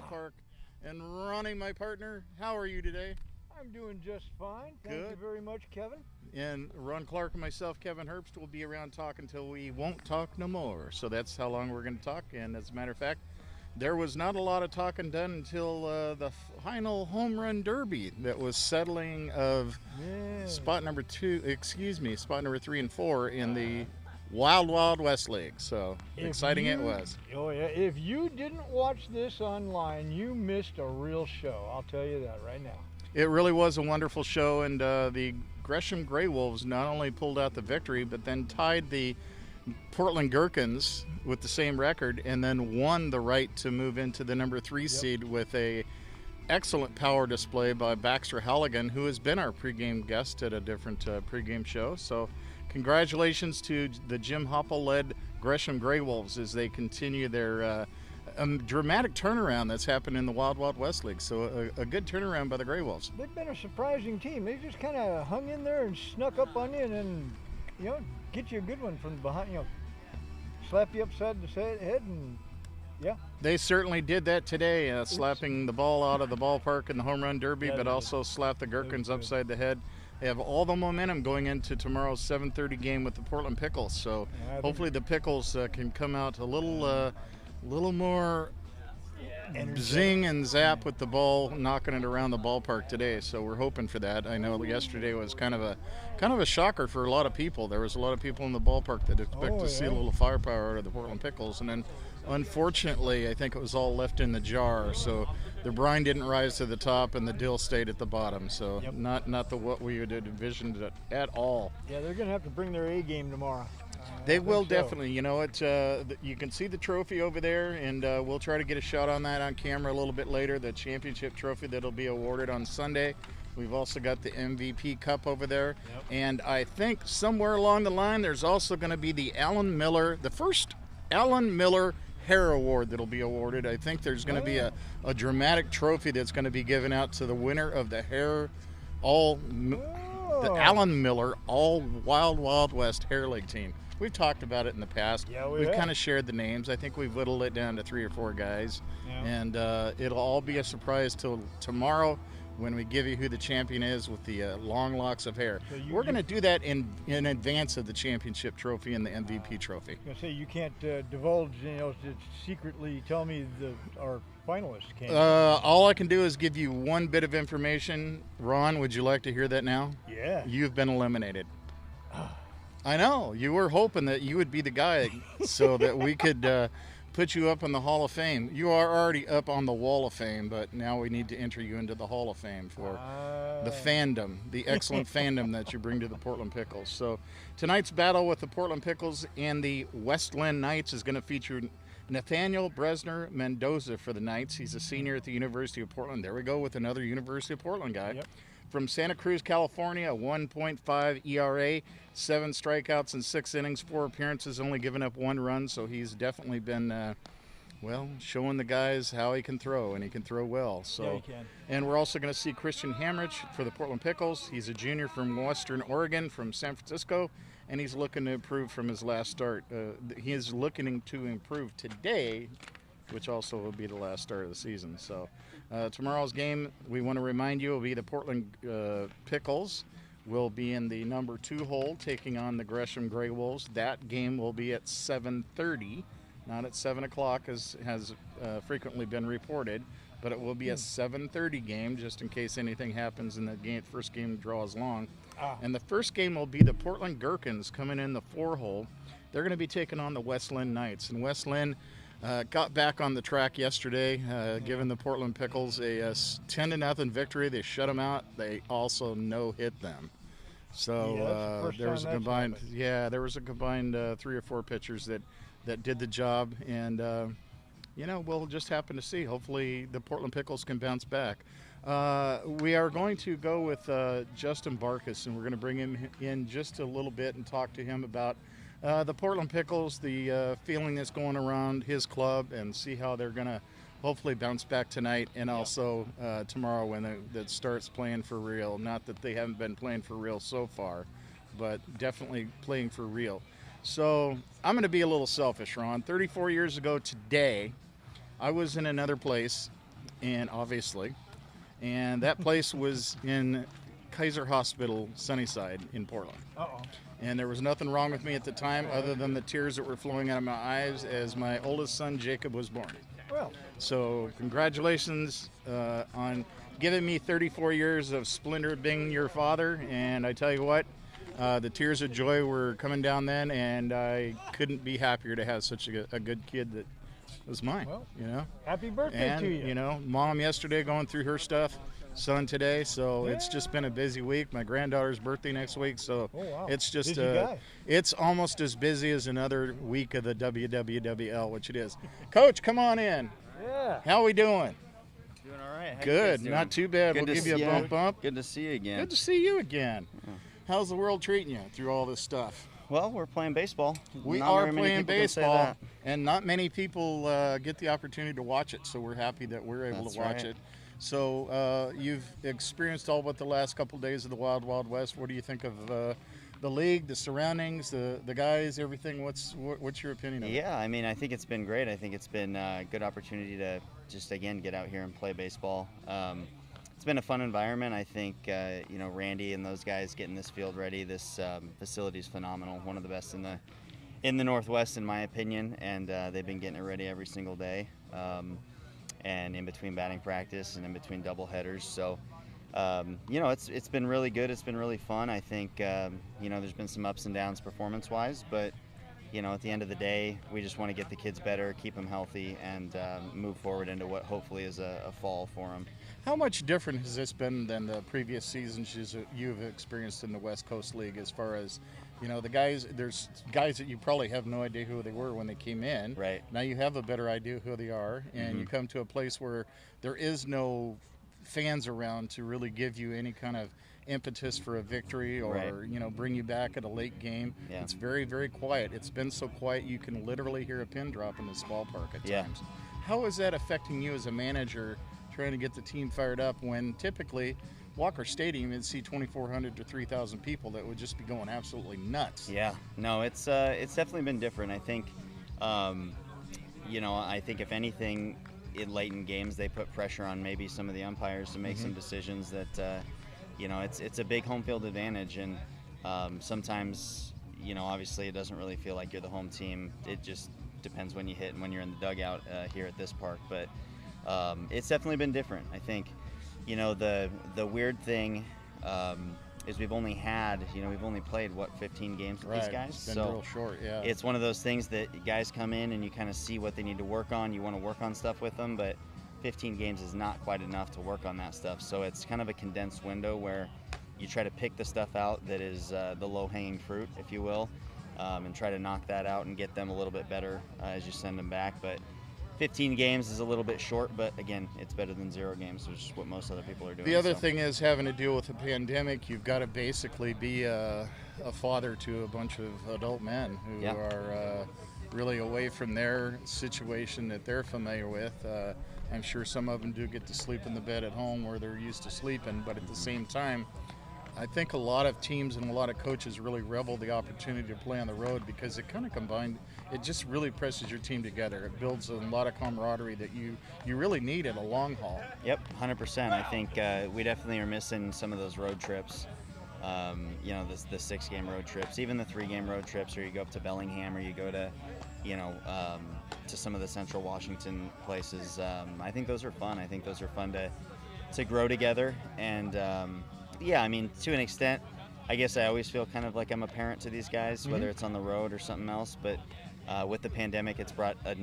ballpark. And Ronnie, my partner, how are you today? I'm doing just fine. Thank Good. you very much, Kevin. And Ron Clark and myself, Kevin Herbst, will be around talking until we won't talk no more. So that's how long we're going to talk. And as a matter of fact, there was not a lot of talking done until the final home run derby that was settling of spot number 3 and 4 in the Wild West League. So exciting it was. Oh yeah, if you didn't watch this online, you missed a real show. I'll tell you that right now. It really was a wonderful show, and the Gresham Grey Wolves not only pulled out the victory, but then tied the Portland Gherkins with the same record, and then won the right to move into the number 3 seed with a excellent power display by Baxter Halligan, who has been our pregame guest at a different pregame show. So congratulations to the Jim Hoppel-led Gresham Grey Wolves as they continue their dramatic turnaround that's happened in the Wild West League. So a good turnaround by the Grey Wolves. They've been a surprising team. They just kind of hung in there and snuck up on you and, get you a good one from behind, slap you upside the head and, yeah. They certainly did that today, slapping the ball out of the ballpark in the home run derby, but also slapped the Gherkins upside the head. They have all the momentum going into tomorrow's 7:30 game with the Portland Pickles. So hopefully the Pickles can come out a little more zing and zap with the ball, knocking it around the ballpark today. So we're hoping for that. I know yesterday was kind of a shocker for a lot of people. There was a lot of people in the ballpark that expect to see a little firepower out of the Portland Pickles, and then unfortunately I think it was all left in the jar. So the brine didn't rise to the top and the dill stayed at the bottom. So not what we had envisioned at all. Yeah, they're going to have to bring their A game tomorrow. They will definitely. You can see the trophy over there, and we'll try to get a shot on that on camera a little bit later, the championship trophy that'll be awarded on Sunday. We've also got the MVP Cup over there. And I think somewhere along the line there's also going to be the first Alan Miller Hair Award that'll be awarded. I think there's going to be a dramatic trophy that's going to be given out to the winner of the the Alan Miller All Wild West Hair League team. We've talked about it in the past. Yeah, we've kind of shared the names. I think we've whittled it down to 3 or 4 guys. And it'll all be a surprise till tomorrow when we give you who the champion is with the long locks of hair. So we're going to do that in advance of the championship trophy and the MVP trophy. I was going to say, you can't divulge, to secretly tell me our finalists can't. All I can do is give you one bit of information. Ron, would you like to hear that now? Yeah. You've been eliminated. I know. You were hoping that you would be the guy so that we could put you up in the Hall of Fame. You are already up on the Wall of Fame, but now we need to enter you into the Hall of Fame for the fandom, the excellent fandom that you bring to the Portland Pickles. So tonight's battle with the Portland Pickles and the Westland Knights is going to feature Nathaniel Bresner Mendoza for the Knights. He's a senior at the University of Portland. There we go with another University of Portland guy. From Santa Cruz, California, 1.5 ERA, 7 strikeouts in 6 innings, 4 appearances, only given up 1 run. So he's definitely been, showing the guys how he can throw, and he can throw well. So, he can. And we're also going to see Christian Hamrich for the Portland Pickles. He's a junior from Western Oregon, from San Francisco, and he's looking to improve from his last start. He is looking to improve today, which also will be the last start of the season. So tomorrow's game, we want to remind you, will be the Portland Pickles will be in the number 2 hole taking on the Gresham Grey Wolves. That game will be at 7:30, not at 7 o'clock as has frequently been reported, but it will be a 7:30 game just in case anything happens and the first game draws long. And the first game will be the Portland Gherkins coming in the 4 hole. They're going to be taking on the Westland Knights. And Westland got back on the track yesterday, giving the Portland Pickles a 10-0 victory. They shut them out. They also no-hit them. So there was a combined, there 3 or 4 pitchers that did the job, and we'll just happen to see. Hopefully, the Portland Pickles can bounce back. We are going to go with Justin Barkas, and we're going to bring him in just a little bit and talk to him about the Portland Pickles, the feeling that's going around his club, and see how they're going to hopefully bounce back tonight and also tomorrow when it starts playing for real. Not that they haven't been playing for real so far, but definitely playing for real. So I'm going to be a little selfish, Ron. 34 years ago today, I was in another place. and obviously, and that place was in Kaiser Hospital, Sunnyside in Portland. Uh-oh. And there was nothing wrong with me at the time other than the tears that were flowing out of my eyes as my oldest son, Jacob, was born. Well, So congratulations on giving me 34 years of splendor being your father. And I tell you what, the tears of joy were coming down then, and I couldn't be happier to have such a good kid that was mine. Well, you know, happy birthday and to you. you know, mom yesterday going through her stuff, son today. So it's Yeah. just been a busy week. My granddaughter's birthday next week, so Oh, wow. it's just Busy guy. it's almost as busy as another week of the WWWL, which it is. Coach, come on in. Yeah. How we doing? Doing all right. How you Good, guys doing? not too bad. Good We'll to give you a see bump bump. Good to see you again. Good to see you again. How's the world treating you through all this stuff? Well, we're playing baseball. We Not are very many playing people can say baseball, that. and not many people get the opportunity to watch it, so we're happy that we're able That's to watch right. it. So you've experienced all but the last couple of days of the Wild Wild West. What do you think of the league, the surroundings, the guys, everything? What's your opinion of it? Yeah, I mean, I think it's been great. I think it's been a good opportunity to just, again, get out here and play baseball. It's been a fun environment. I think, Randy and those guys getting this field ready, this facility is phenomenal. One of the best in the Northwest, in my opinion, and they've been getting it ready every single day. And in between batting practice and in between double headers. So, it's been really good. It's been really fun. I think, there's been some ups and downs performance-wise, but, at the end of the day, we just want to get the kids better, keep them healthy, and move forward into what hopefully is a fall for them. How much different has this been than the previous seasons you've experienced in the West Coast League as far as, the guys, there's guys that you probably have no idea who they were when they came in. Right. Now you have a better idea who they are, and you come to a place where there is no fans around to really give you any kind of impetus for a victory or, Right. Bring you back at a late game. Yeah. It's very, very quiet. It's been so quiet you can literally hear a pin drop in this ballpark at Yeah. times. How is that affecting you as a manager trying to get the team fired up when typically Walker Stadium would see 2,400 to 3,000 people that would just be going absolutely nuts? Yeah, no, it's definitely been different. I think, I think if anything, in late in games, they put pressure on maybe some of the umpires to make some decisions that, it's a big home field advantage, and sometimes, obviously it doesn't really feel like you're the home team. It just depends when you hit and when you're in the dugout here at this park, but it's definitely been different. I think, the weird thing is we've only played 15 games with these guys. It's been So real short, yeah. it's one of those things that guys come in and you kind of see what they need to work on. You want to work on stuff with them, but 15 games is not quite enough to work on that stuff. So it's kind of a condensed window where you try to pick the stuff out that is the low-hanging fruit, if you will, and try to knock that out and get them a little bit better as you send them back. But 15 games is a little bit short, but again, it's better than 0 games, which is what most other people are doing. The other so. thing is having to deal with a pandemic. You've got to basically be a father to a bunch of adult men who Yeah. are really away from their situation that they're familiar with. I'm sure some of them do get to sleep in the bed at home where they're used to sleeping, but at the same time, I think a lot of teams and a lot of coaches really revel the opportunity to play on the road because it kind of it just really presses your team together. It builds a lot of camaraderie that you really need in a long haul. Yep, 100%. I think we definitely are missing some of those road trips. The 6-game road trips, even the 3-game road trips, or you go up to Bellingham, or you go to, to some of the Central Washington places. I think those are fun. I think those are fun to grow together. And I mean, to an extent, I guess I always feel kind of like I'm a parent to these guys, whether it's on the road or something else. But with the pandemic, it's brought a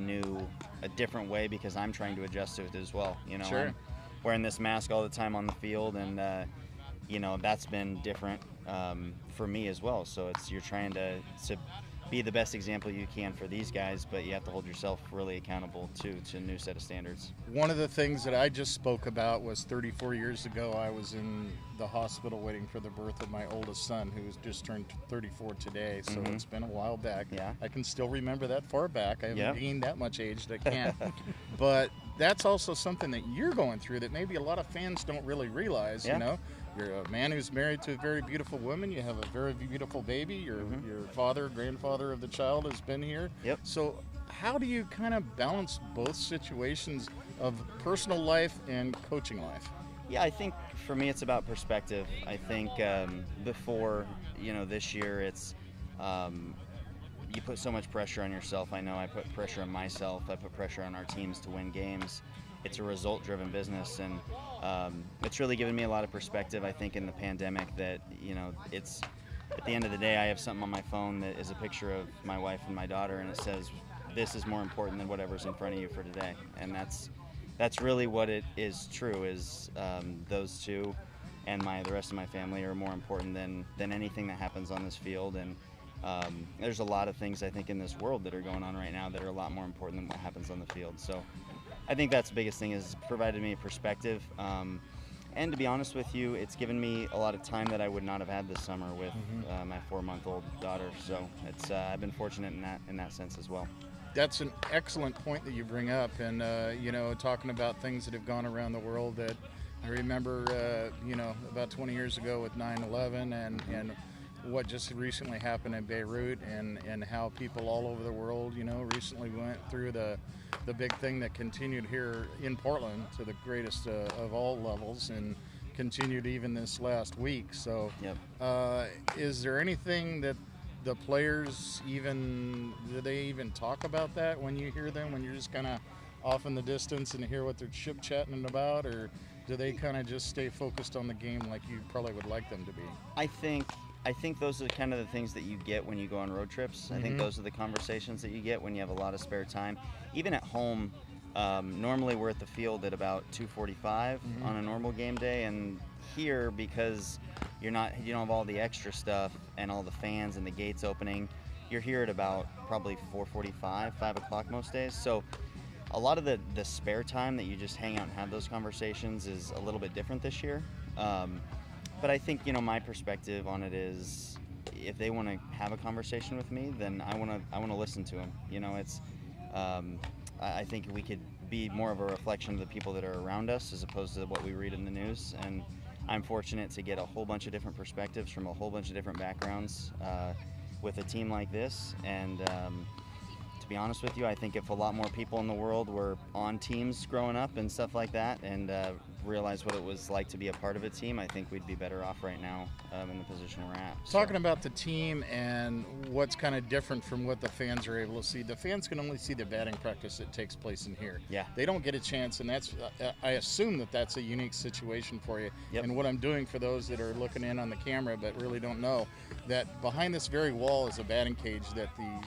different way because I'm trying to adjust to it as well. Sure. I'm wearing this mask all the time on the field, and that's been different for me as well. So you're trying to be the best example you can for these guys, but you have to hold yourself really accountable to a new set of standards. One of the things that I just spoke about was 34 years ago, I was in the hospital waiting for the birth of my oldest son, who's just turned 34 today. So it's been a while back. Yeah. I can still remember that far back. I haven't Yep. gained that much age that I can't. But that's also something that you're going through that maybe a lot of fans don't really realize. Yeah. You're a man who's married to a very beautiful woman. You have a very beautiful baby. Your father, grandfather of the child has been here. Yep. So how do you kind of balance both situations of personal life and coaching life? Yeah, I think for me it's about perspective. I think before, this year it's you put so much pressure on yourself. I know I put pressure on myself. I put pressure on our teams to win games. It's a result-driven business, and it's really given me a lot of perspective, I think, in the pandemic that, it's at the end of the day, I have something on my phone that is a picture of my wife and my daughter, and it says, this is more important than whatever's in front of you for today. And that's really what it is true, is those two and the rest of my family are more important than anything that happens on this field. And there's a lot of things, I think, in this world that are going on right now that are a lot more important than what happens on the field. So I think that's the biggest thing, is provided me a perspective. And to be honest with you, it's given me a lot of time that I would not have had this summer with my 4-month-old daughter. So it's I've been fortunate in that sense as well. That's an excellent point that you bring up, and talking about things that have gone around the world. That I remember, about 20 years ago with 9/11, and what just recently happened in Beirut, and how people all over the world, recently went through the big thing that continued here in Portland to the greatest of all levels, and continued even this last week. So, is there anything that the players do they even talk about that when you hear them, when you're just kind of off in the distance and hear what they're chit-chatting about, or do they kind of just stay focused on the game like you probably would like them to be? I think those are kind of the things that you get when you go on road trips. I think those are the conversations that you get when you have a lot of spare time. Even at home, normally we're at the field at about 2:45 on a normal game day, and here, because you don't have all the extra stuff and all the fans and the gates opening, you're here at about probably 4:45, 5 o'clock most days. So a lot of the spare time that you just hang out and have those conversations is a little bit different this year. But I think, my perspective on it is, if they want to have a conversation with me, then I want to listen to them. I think we could be more of a reflection of the people that are around us as opposed to what we read in the news. And I'm fortunate to get a whole bunch of different perspectives from a whole bunch of different backgrounds with a team like this. And to be honest with you, I think if a lot more people in the world were on teams growing up and stuff like that, and realized what it was like to be a part of a team, I think we'd be better off right now in the position we're at. Talking about the team and what's kind of different from what the fans are able to see. The fans can only see the batting practice that takes place in here. Yeah. They don't get a chance, and that's I assume that's a unique situation for you. Yep. And what I'm doing for those that are looking in on the camera but really don't know, that behind this very wall is a batting cage that the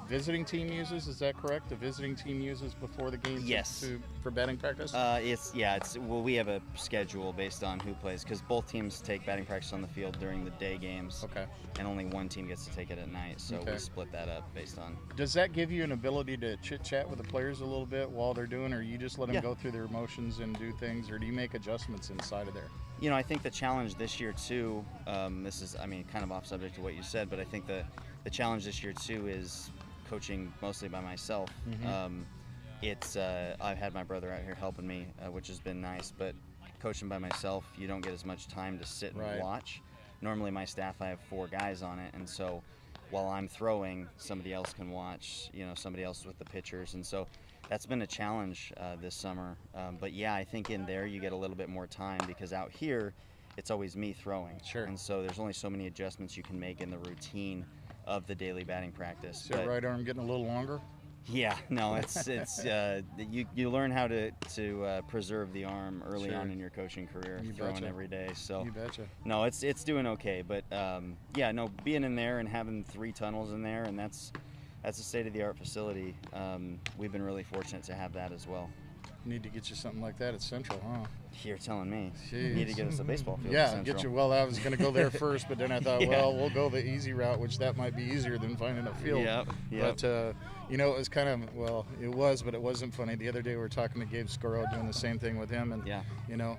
visiting team uses. Is that correct? The visiting team uses before the game. Yes. For batting practice. We have a schedule based on who plays, because both teams take batting practice on the field during the day games. Okay. And only one team gets to take it at night, so we split that up based on. Does that give you an ability to chit chat with the players a little bit while they're doing, or you just let them go through their emotions and do things, or do you make adjustments inside of there? I think the challenge this year too. This is, kind of off subject to what you said, but I think the challenge this year too is coaching mostly by myself. I've had my brother out here helping me, which has been nice, but coaching by myself, you don't get as much time to sit and watch. Normally my staff, I have 4 guys on it, and so while I'm throwing, somebody else can watch, somebody else with the pitchers, and so that's been a challenge this summer. But yeah, I think in there you get a little bit more time, because out here it's always me throwing. Sure. And so there's only so many adjustments you can make in the routine of the daily batting practice. Is your right arm getting a little longer? Yeah, no, it's you learn how to preserve the arm early on in your coaching career, throwing every day. So you betcha. No, it's doing okay, but being in there and having 3 tunnels in there, and that's a state-of-the-art facility. We've been really fortunate to have that as well. Need to get you something like that at Central, huh? You're telling me. Jeez. Need to get us a baseball field. Yeah, at Central. get you. Well, I was going to go there first, but then I thought, well, we'll go the easy route, which that might be easier than finding a field. Yep. But it was kind of, it was, but it wasn't funny. The other day we were talking to Gabe Scoro, doing the same thing with him, and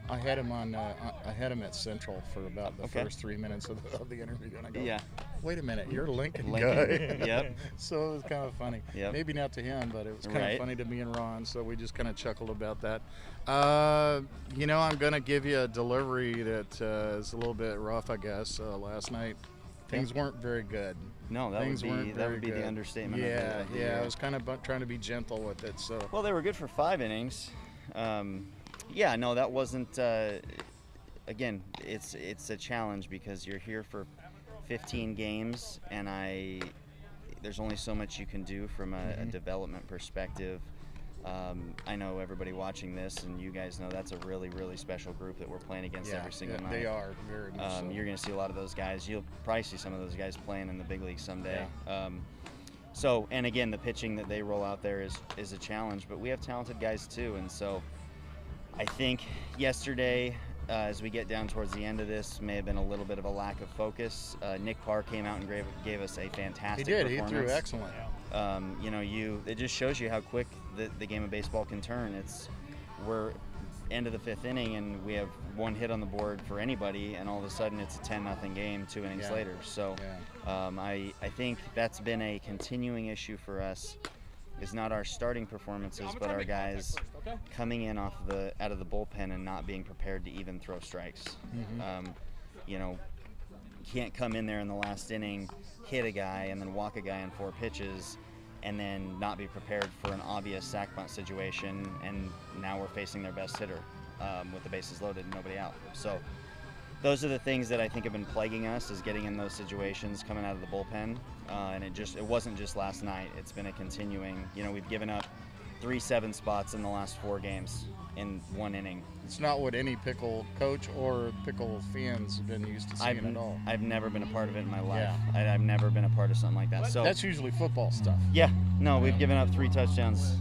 I had him at Central for about the first 3 minutes of the interview, and I go, wait a minute, you're a Lincoln guy. Yep. So it was kind of funny. Yep. Maybe not to him, but it was kind of funny to me and Ron. So we just kind of chuckled about that. I'm going to give you a delivery that is a little bit rough, I guess. Last night, things weren't very good. No, that Things weren't would be very the good. understatement. Yeah, of the yeah. year. I was kind of trying to be gentle with it. So Well, they were good for 5 innings. Yeah, no, that wasn't. Again, it's a challenge because you're here for 15 games, and there's only so much you can do from a development perspective. I know everybody watching this, and you guys know that's a really, really special group that we're playing against every single night. They are very much so. You're going to see a lot of those guys. You'll probably see some of those guys playing in the big leagues someday. So, and again, the pitching that they roll out there is a challenge, but we have talented guys too. And so I think yesterday, as we get down towards the end of this, may have been a little bit of a lack of focus. Nick Parr came out and gave us a fantastic performance. He threw excellent. It just shows you how quick the game of baseball can turn. We're end of the 5th inning and we have 1 hit on the board for anybody, and all of a sudden it's a 10-0 game 2 innings later. So I think that's been a continuing issue for us. Is not our starting performances, but our guys coming in out of the bullpen and not being prepared to even throw strikes. Can't come in there in the last inning, hit a guy, and then walk a guy in 4 pitches, and then not be prepared for an obvious sac bunt situation, and now we're facing their best hitter with the bases loaded and nobody out. So those are the things that I think have been plaguing us, is getting in those situations coming out of the bullpen. And it wasn't just last night. It's been a continuing, we've given up 3 7 spots in the last 4 games in 1 inning. It's not what any pickle coach or pickle fans have been used to seeing at all. I've never been a part of it in my life. I've never been a part of something like that. So that's usually football stuff. Yeah, no, we've given up 3 touchdowns,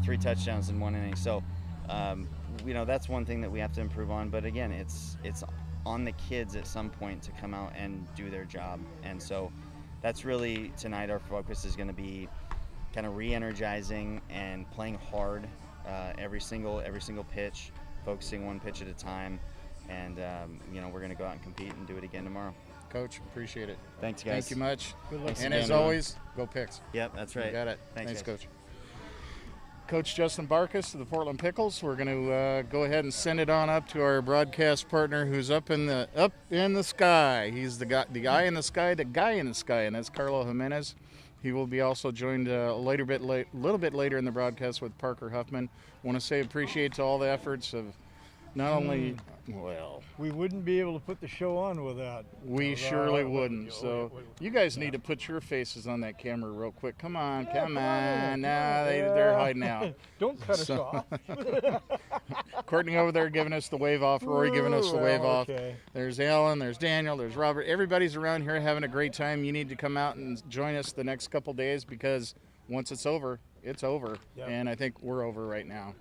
3 touchdowns in 1 inning. So, that's one thing that we have to improve on. But again, it's on the kids at some point to come out and do their job. And so that's really tonight our focus is going to be kind of re-energizing and playing hard every single pitch, focusing 1 pitch at a time. And, we're going to go out and compete and do it again tomorrow. Coach, appreciate it. Thanks, guys. Thank you much. Good luck. And as always, go Picks. Yep, that's right. You got it. Thanks, Coach. Coach Justin Barkas of the Portland Pickles. We're going to go ahead and send it on up to our broadcast partner, who's up in the sky. He's the guy in the sky, and that's Carlo Jimenez. He will be also joined a little bit later in the broadcast with Parker Huffman. Want to say appreciate to all the efforts of not only we wouldn't be able to put the show on without. We surely wouldn't. So you guys need to put your faces on that camera real quick. Come on. Nah, they're hiding out. Don't cut us off. Courtney over there giving us the wave off. Rory giving us the wave off. There's Alan. There's Daniel. There's Robert. Everybody's around here having a great time. You need to come out and join us the next couple days, because once it's over, it's over. Yep. And I think we're over right now.